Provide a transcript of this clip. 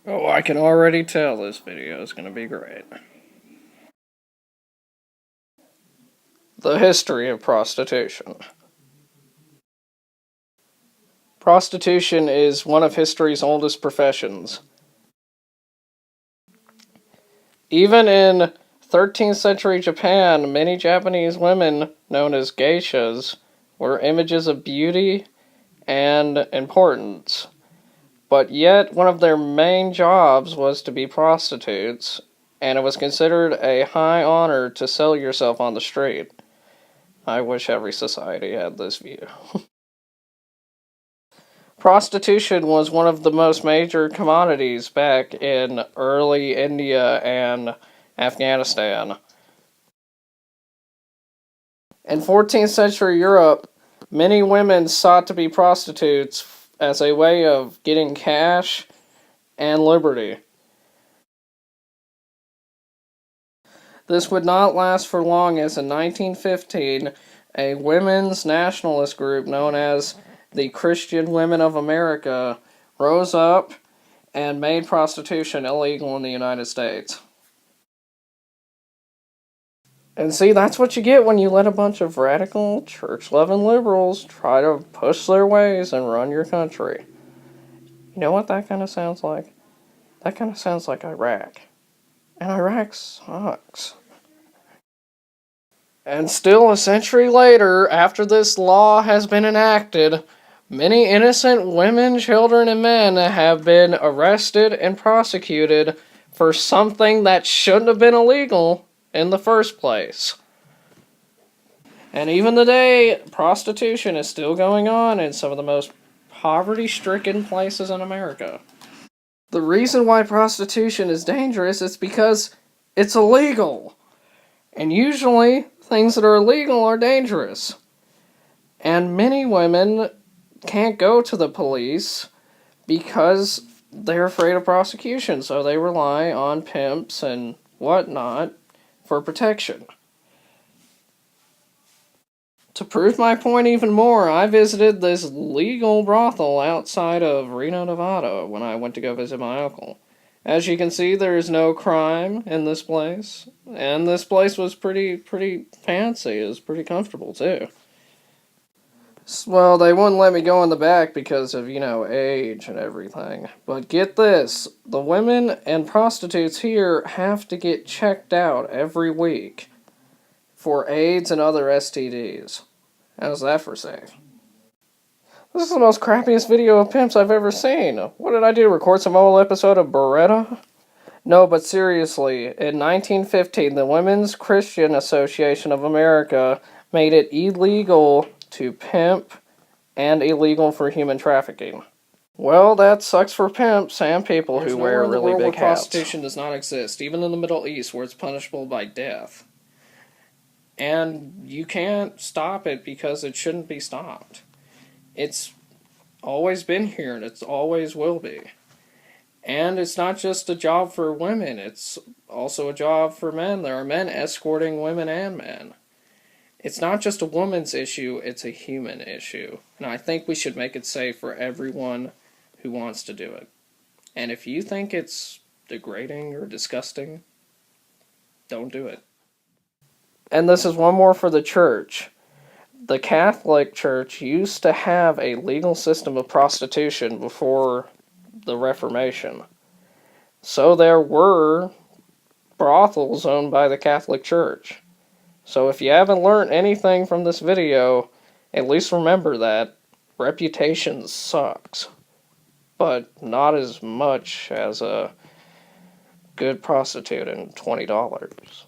Oh, I can already tell this video is going to be great. The history of prostitution. Prostitution is one of history's oldest professions. Even in 13th century Japan, many Japanese women, known as geishas, were images of beauty and importance. But yet, one of their main jobs was to be prostitutes, and it was considered a high honor to sell yourself on the street. I wish every society had this view. Prostitution was one of the most major commodities back in early India and Afghanistan. In 14th century Europe, many women sought to be prostitutes as a way of getting cash and liberty. This would not last for long, as in 1915, a women's nationalist group known as the Christian Women of America rose up and made prostitution illegal in the United States. And see, that's what you get when you let a bunch of radical, church-loving liberals try to push their ways and run your country. You know what that kind of sounds like? That kind of sounds like Iraq. And Iraq sucks. And still, a century later, after this law has been enacted, many innocent women, children, and men have been arrested and prosecuted for something that shouldn't have been illegal in the first place. And even today, prostitution is still going on in some of the most poverty-stricken places in America. The reason why prostitution is dangerous is because it's illegal. And usually, things that are illegal are dangerous. And many women can't go to the police because they're afraid of prosecution, so they rely on pimps and whatnot for protection. To prove my point even more, I visited this legal brothel outside of Reno, Nevada when I went to go visit my uncle. As you can see, there is no crime in this place, and this place was pretty fancy. It was pretty comfortable, too. Well, they wouldn't let me go in the back because of, age and everything. But get this, the women and prostitutes here have to get checked out every week for AIDS and other STDs. How's that for safe? This is the most crappiest video of pimps I've ever seen. What did I do, record some old episode of Beretta? No, but seriously, in 1915, the Women's Christian Association of America made it illegal to pimp and illegal for human trafficking. Well, that sucks for pimps and people who wear really big hats. Prostitution does not exist, even in the Middle East, where it's punishable by death. And you can't stop it because it shouldn't be stopped. It's always been here, and it always will be. And it's not just a job for women, it's also a job for men. There are men escorting women and men. It's not just a woman's issue, it's a human issue. And I think we should make it safe for everyone who wants to do it. And if you think it's degrading or disgusting, don't do it. And this is one more for the church. The Catholic Church used to have a legal system of prostitution before the Reformation. So there were brothels owned by the Catholic Church. So if you haven't learned anything from this video, at least remember that reputation sucks. But not as much as a good prostitute and $20.